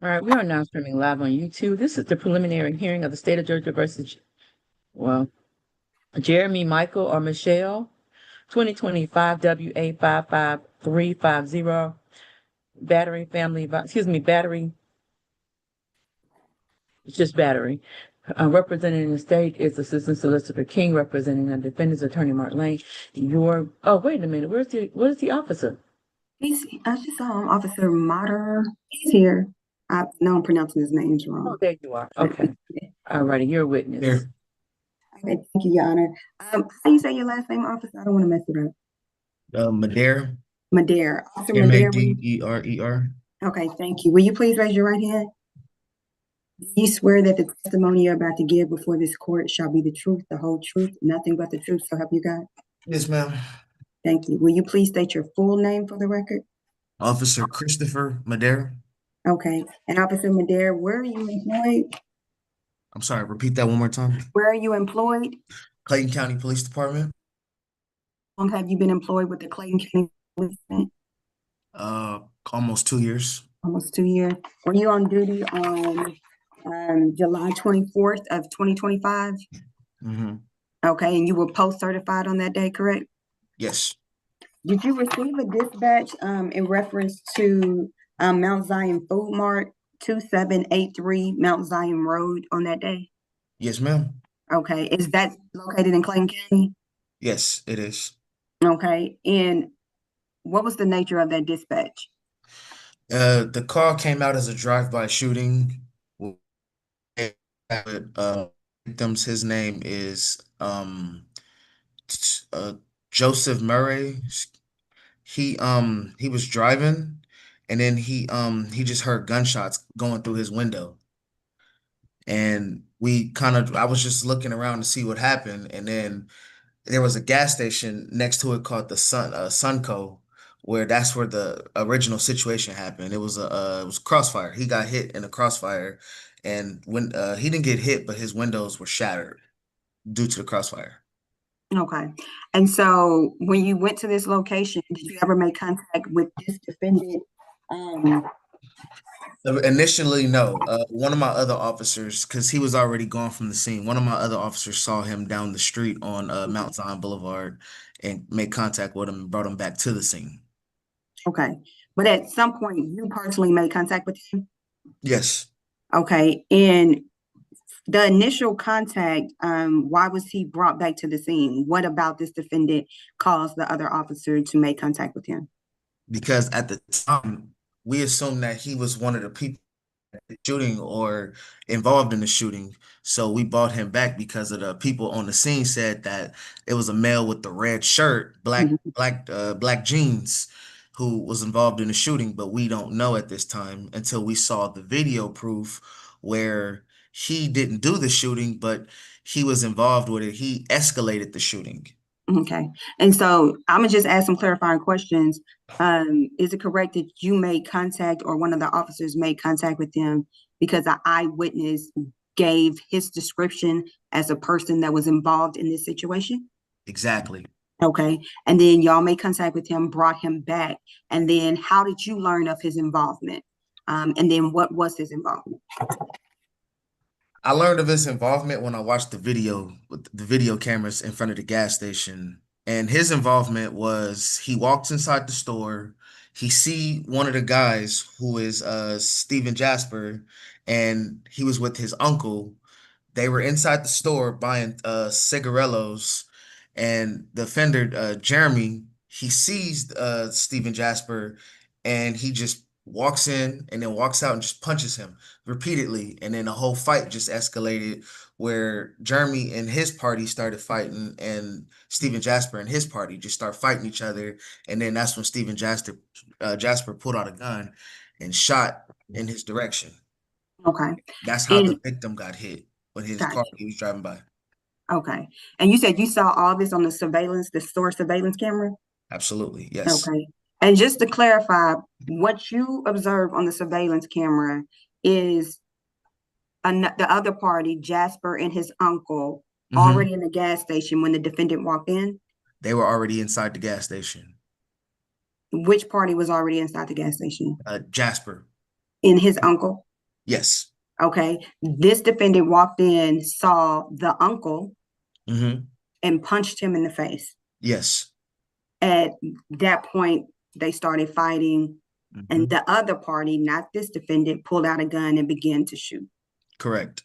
All right, we are now streaming live on YouTube. This is the preliminary hearing of the state of Georgia versus, well, Jeremy Michael or Michelle, 2025 WA 55350, Battery Family, Battery, it's just Battery. Representing the state is Assistant Solicitor King, representing the defendant's attorney Mark Lane. Oh, wait a minute, what is the officer? I just saw him, Officer Mater. He's here. I know I'm pronouncing his names Oh, wrong. there you are. Okay. All righty, you're a witness. Here. Okay, thank you, Your Honor. How you say your last name, Officer? I don't want to mess it up. Madere, Madere. Officer Madere. Maderer. Okay, thank you. Will you please raise your right hand? Do you swear that the testimony you're about to give before this court shall be the truth, the whole truth, nothing but the truth, so help you God? Yes, ma'am. Thank you. Will you please state your full name for the record? Officer Christopher Madere. Okay. And Officer Madere, where are you employed? I'm sorry, repeat that one more time. Where are you employed? Clayton County Police Department. How long have you been employed with the Clayton County Police Department? Almost 2 years. Almost 2 years. Were you on duty on July 24th of 2025? Mm-hmm. Okay, and you were post-certified on that day, correct? Yes. Did you receive a dispatch in reference to Mount Zion Food Mart, 2783 Mount Zion Road on that day? Yes, ma'am. Okay, is that located in Clayton County? Yes, it is. Okay, and what was the nature of that dispatch? The call came out as a drive-by shooting. Victims, his name is Joseph Murray. He was driving, and then he just heard gunshots going through his window. And I was just looking around to see what happened, and then there was a gas station next to it called the Sunco, where that's where the original situation happened. It was crossfire. He got hit in a crossfire, and when he didn't get hit, but his windows were shattered due to the crossfire. Okay, and so when you went to this location, did you ever make contact with this defendant? Initially, no. One of my other officers, because he was already gone from the scene, one of my other officers saw him down the street on Mount Zion Boulevard and made contact with him and brought him back to the scene. Okay, but at some point you personally made contact with him? Yes. Okay, and the initial contact, why was he brought back to the scene? What about this defendant caused the other officer to make contact with him? Because at the time, we assumed that he was one of the people shooting or involved in the shooting. So we brought him back because of the people on the scene said that it was a male with the red shirt, black jeans, who was involved in the shooting, but we don't know at this time until we saw the video proof where he didn't do the shooting, but he was involved with it. He escalated the shooting. Okay, and so I'm gonna just ask some clarifying questions. Is it correct that you made contact or one of the officers made contact with him because an eyewitness gave his description as a person that was involved in this situation? Exactly. Okay, and then y'all made contact with him, brought him back, and then how did you learn of his involvement? And then what was his involvement? I learned of his involvement when I watched the video with the video cameras in front of the gas station. And his involvement was he walks inside the store, he see one of the guys who is Stephen Jasper, and he was with his uncle. They were inside the store buying cigarellos, and the offender, Jeremy, he sees Stephen Jasper, and he just walks in and then walks out and just punches him repeatedly. And then the whole fight just escalated where Jeremy and his party started fighting, and Stephen Jasper and his party just start fighting each other. And then that's when Stephen Jasper pulled out a gun and shot in his direction. Okay, That's how and the victim got hit when his car gotcha. he was driving by. Okay, and you said you saw all this on the surveillance, the store surveillance camera? Absolutely, yes. Okay, and just to clarify, what you observe on the surveillance camera is the other party, Jasper and his uncle, Hmm. already in the gas station when the defendant walked in? They were already inside the gas station. Which party was already inside the gas station? Jasper. In his uncle? Yes. Okay. This defendant walked in, saw the uncle, Mm-hmm. and punched him in the face. Yes. At that point, they started fighting, and Mm-hmm. the other party, not this defendant, pulled out a gun and began to shoot. Correct.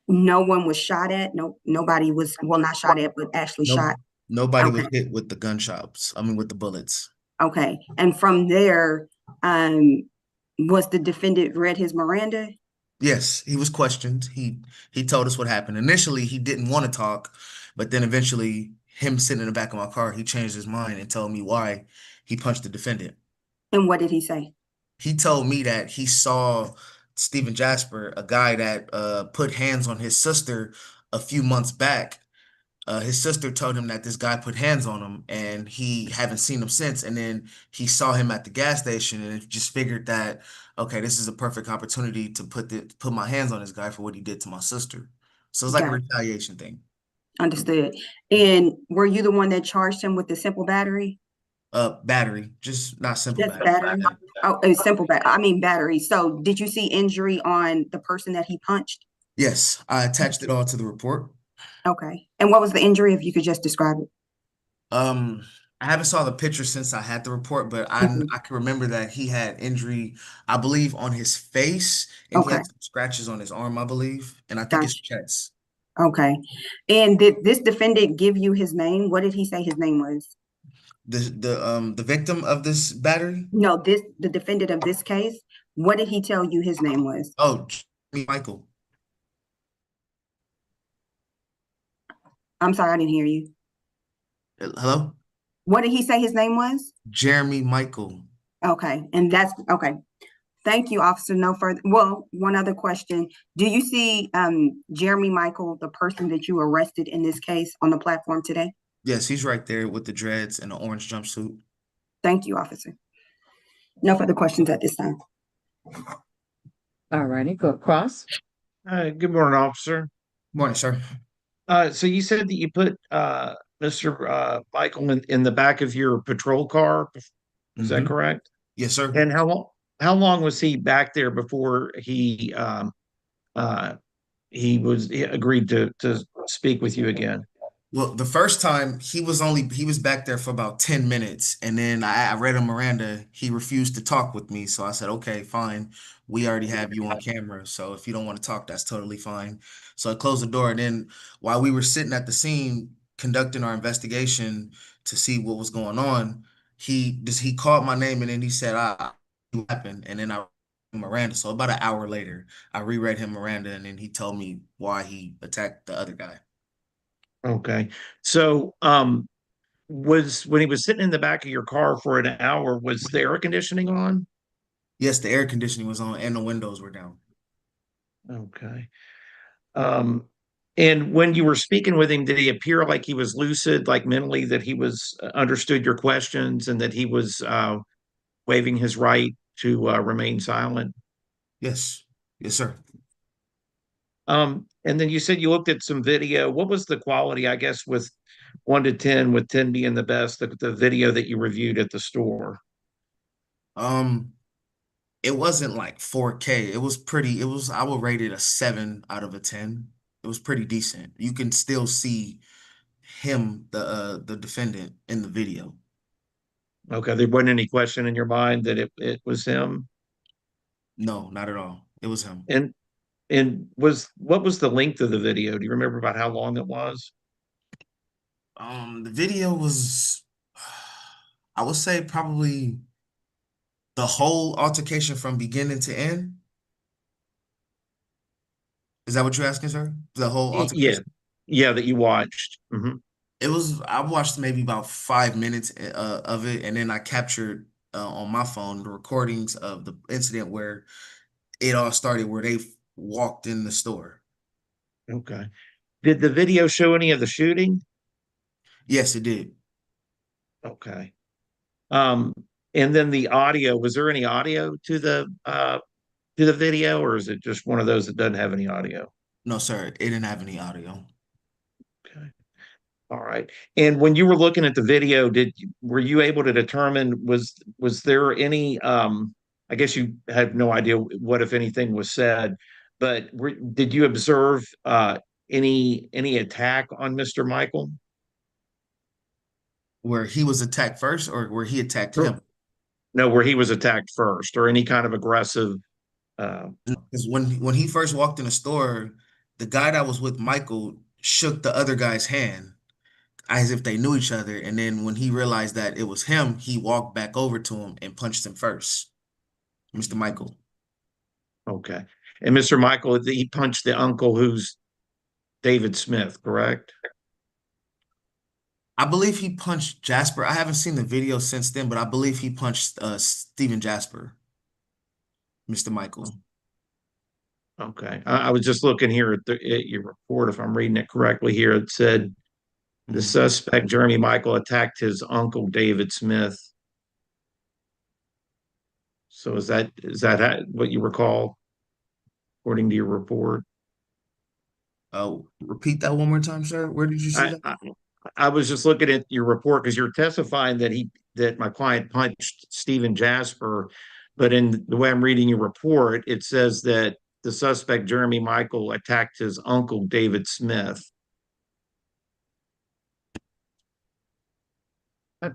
No one was shot at. No, nobody was, well, not shot at, but actually No, shot. nobody was Okay. hit with the gunshots. I mean, with the bullets. Okay. And from there, was the defendant read his Miranda? Yes, he was questioned. He told us what happened. Initially, he didn't want to talk, but then eventually, him sitting in the back of my car, he changed his mind and told me why he punched the defendant. And what did he say? He told me that he saw Stephen Jasper, a guy that put hands on his sister a few months back. His sister told him that this guy put hands on him, and he haven't seen him since. And then he saw him at the gas station, and just figured that, okay, this is a perfect opportunity to put my hands on this guy for what he did to my sister. So it's like a Got it. retaliation thing. Understood. And were you the one that charged him with the simple battery? Battery, just not simple Just battery. battery? Oh, a simple I mean battery. So did you see injury on the person that he punched? Yes, I attached it all to the report. Okay. And what was the injury, if you could just describe it? Um, I haven't saw the picture since I had the report, but Mhm. I can remember that he had injury, I believe, on his face, and he Okay, had some scratches on his arm, I believe, and I think his gotcha. chest. Okay. And did this defendant give you his name? What did he say his name was? The victim of this battery? No, the defendant of this case. What did he tell you his name was? Oh, Jeremy Michael. I'm sorry, I didn't hear you. Hello? What did he say his name was? Jeremy Michael. Okay, and that's okay. Thank you, officer. No further. Well, one other question. Do you see Jeremy Michael, the person that you arrested in this case, on the platform today? Yes, he's right there with the dreads and the orange jumpsuit. Thank you, officer. No further questions at this time. All righty, go across. Good morning, officer. Morning, sir. So you said that you put Mr. Michael in the back of your patrol car. Is that Mhm. correct? Yes, sir. And how long was he back there before uh he agreed to speak with you again? Well, the first time he was back there for about 10 minutes, and then I read him Miranda. He refused to talk with me, so I said, "Okay, fine. We already have you on camera, so if you don't want to talk, that's totally fine." So I closed the door, and then while we were sitting at the scene conducting our investigation to see what was going on, he called my name, and then he said, what happened?" And then I read him Miranda. So about an hour later, I reread him Miranda, and then he told me why he attacked the other guy. Okay. So was when he was sitting in the back of your car for an hour, was the air conditioning on? Yes, the air conditioning was on and the windows were down. Okay. Um, and when you were speaking with him, did he appear like he was lucid, like mentally, that he was understood your questions and that he was waiving his right to remain silent? Yes. Yes, sir. And then you said you looked at some video. What was the quality, I guess, with 1 to 10, with 10 being the best, the video that you reviewed at the store? Um, it wasn't like 4K. I would rate it a 7 out of a 10. It was pretty decent. You can still see him, the defendant in the video. Okay, there wasn't any question in your mind that it was him? No, not at all. It was him. And what was the length of the video? Do you remember about how long it was? The video was, I would say probably the whole altercation from beginning to end. Is that what you're asking, sir? The whole Yeah, altercation? yeah, that you watched. I watched maybe about 5 minutes of it, and then I captured on my phone the recordings of the incident where it all started, where they walked in the store. Okay. Did the video show any of the shooting? Yes, it did. Okay. Um, and then the audio, was there any audio to the video, or is it just one of those that doesn't have any audio? No, sir, it didn't have any audio. Okay. All right. And when you were looking at the video, were you able to determine was there any I guess you have no idea what, if anything, was said, but did you observe any attack on Mr. Michael? Where he was attacked first, or where he attacked Sure. him? No, where he was attacked first, or any kind of aggressive. Because when he first walked in the store, the guy that was with Michael shook the other guy's hand as if they knew each other. And then when he realized that it was him, he walked back over to him and punched him first, Mr. Michael. Okay, and Mr. Michael, he punched the uncle, who's David Smith, correct? I believe he punched Jasper. I haven't seen the video since then, but I believe he punched Steven Jasper, Mr. Michael. Okay, I was just looking here at your report. If I'm reading it correctly here, it said the suspect, Jeremy Michael, attacked his uncle, David Smith. So is that what you recall, according to your report? Repeat that one more time, sir. Where did you see that? I was just looking at your report because you're testifying that my client punched Steven Jasper, but in the way I'm reading your report, it says that the suspect, Jeremy Michael, attacked his uncle, David Smith.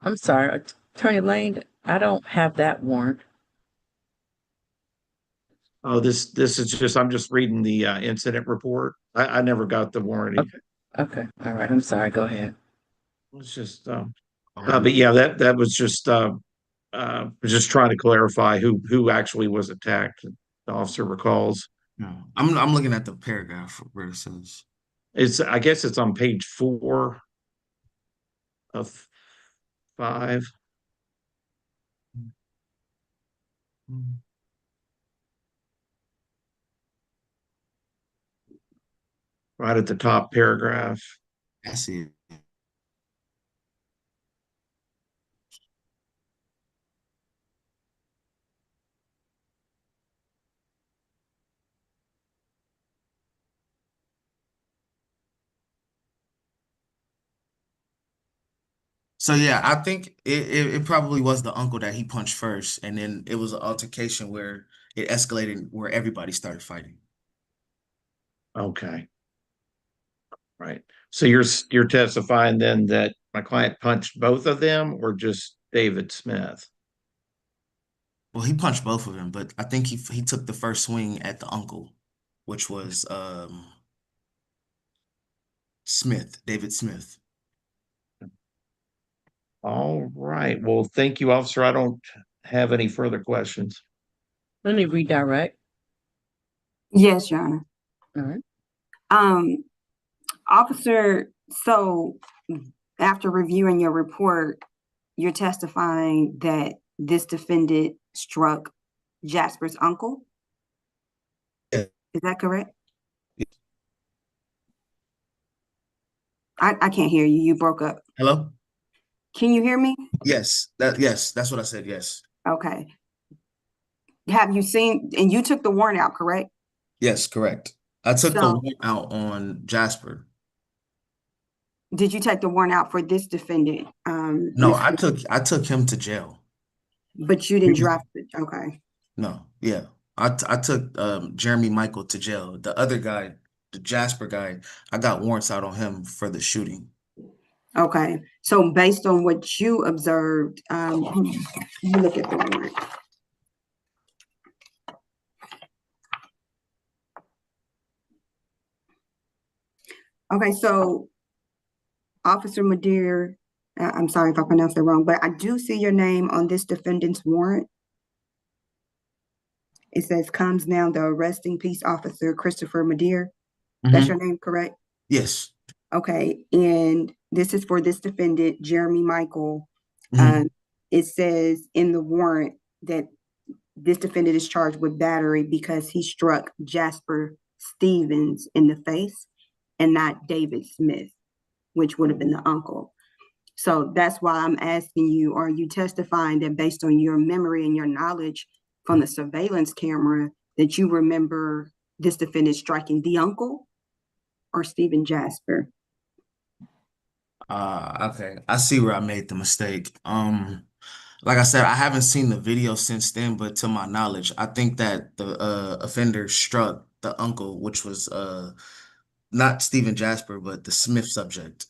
I'm sorry, Attorney Lane, I don't have that warrant. Oh, this is just, I'm just reading the incident report. I never got the warranty. Okay, all right, I'm sorry, go ahead. It's just, but yeah, that was just trying to clarify who actually was attacked. The officer recalls. No, I'm looking at the paragraph where it says. I guess it's on page 4 of 5. Right at the top paragraph. I see it. So yeah, I think it probably was the uncle that he punched first, and then it was an altercation where it escalated, where everybody started fighting. Okay. Right. So you're testifying then that my client punched both of them, or just David Smith? Well, he punched both of them, but I think he took the first swing at the uncle, which was Smith, David Smith. All right. Well, thank you, officer. I don't have any further questions. Let me redirect. Yes, Your Honor. All right. Officer, so after reviewing your report, you're testifying that this defendant struck Jasper's uncle? Yeah. Is that correct? I can't hear you. You broke up. Hello? Can you hear me? Yes, that's what I said. Yes. Okay. Have you seen, and you took the warrant out, correct? Yes, correct. I took the So- warrant out on Jasper. Did you take the warrant out for this defendant? No, I took him to jail. But you didn't draft it. Okay. No, yeah. I took Jeremy Michael to jail. The other guy, the Jasper guy, I got warrants out on him for the shooting. Okay. So based on what you observed, you look at the warrant. Okay, so Officer Madeir, I'm sorry if I pronounced it wrong, but I do see your name on this defendant's warrant. It says comes now the arresting peace officer, Christopher Madeir. That's your name, correct? Yes. Okay, and this is for this defendant, Jeremy Michael. It says in the warrant that this defendant is charged with battery because he struck Jasper Stevens in the face and not David Smith, which would have been the uncle. So that's why I'm asking you, are you testifying that based on your memory and your knowledge from the surveillance camera that you remember this defendant striking the uncle or Stephen Jasper? Okay. I see where I made the mistake. Like I said, I haven't seen the video since then, but to my knowledge, I think that the offender struck the uncle, which was not Stephen Jasper, but the Smith subject.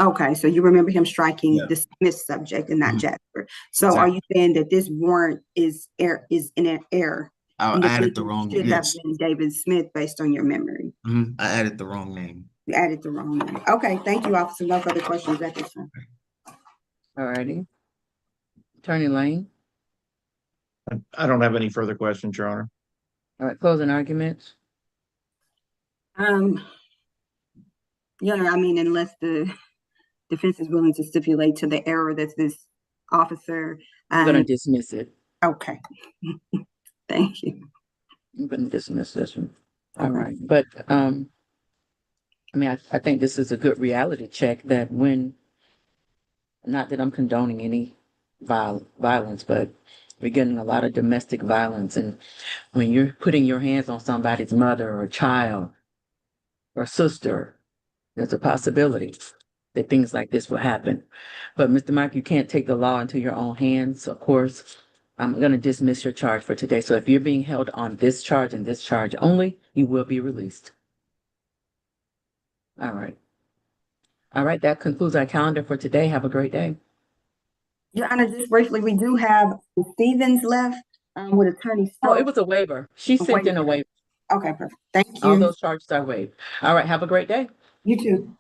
Okay, so you remember him striking Yeah. the Smith subject and not Mhm. Jasper. So are Exactly. you saying that this warrant is in an error? I And the added the victim wrong, should have yes. been David Smith based on your memory. I added the wrong name. You added the wrong name. Okay, thank you, officer. No further questions at this time. All righty. Attorney Lane. I don't have any further questions, Your Honor. All right, closing arguments. Yeah, I mean, unless the defense is willing to stipulate to the error that this officer, I'm gonna dismiss it. okay. Thank you. I'm gonna dismiss this one. All Okay. right, but, I mean, I think this is a good reality check that when, not that I'm condoning any violence, but we're getting a lot of domestic violence. And when you're putting your hands on somebody's mother or child or sister, there's a possibility that things like this will happen. But Mr. Mike, you can't take the law into your own hands. Of course, I'm going to dismiss your charge for today. So if you're being held on this charge and this charge only, you will be released. All right. All right, that concludes our calendar for today. Have a great day. Your Honor, just briefly, we do have Stevens left, with Attorney Oh, it Stokes. was a waiver. She A sent in a waiver. waiver. Okay, perfect. Thank All you. those charges are waived. All right, have a great day. You too.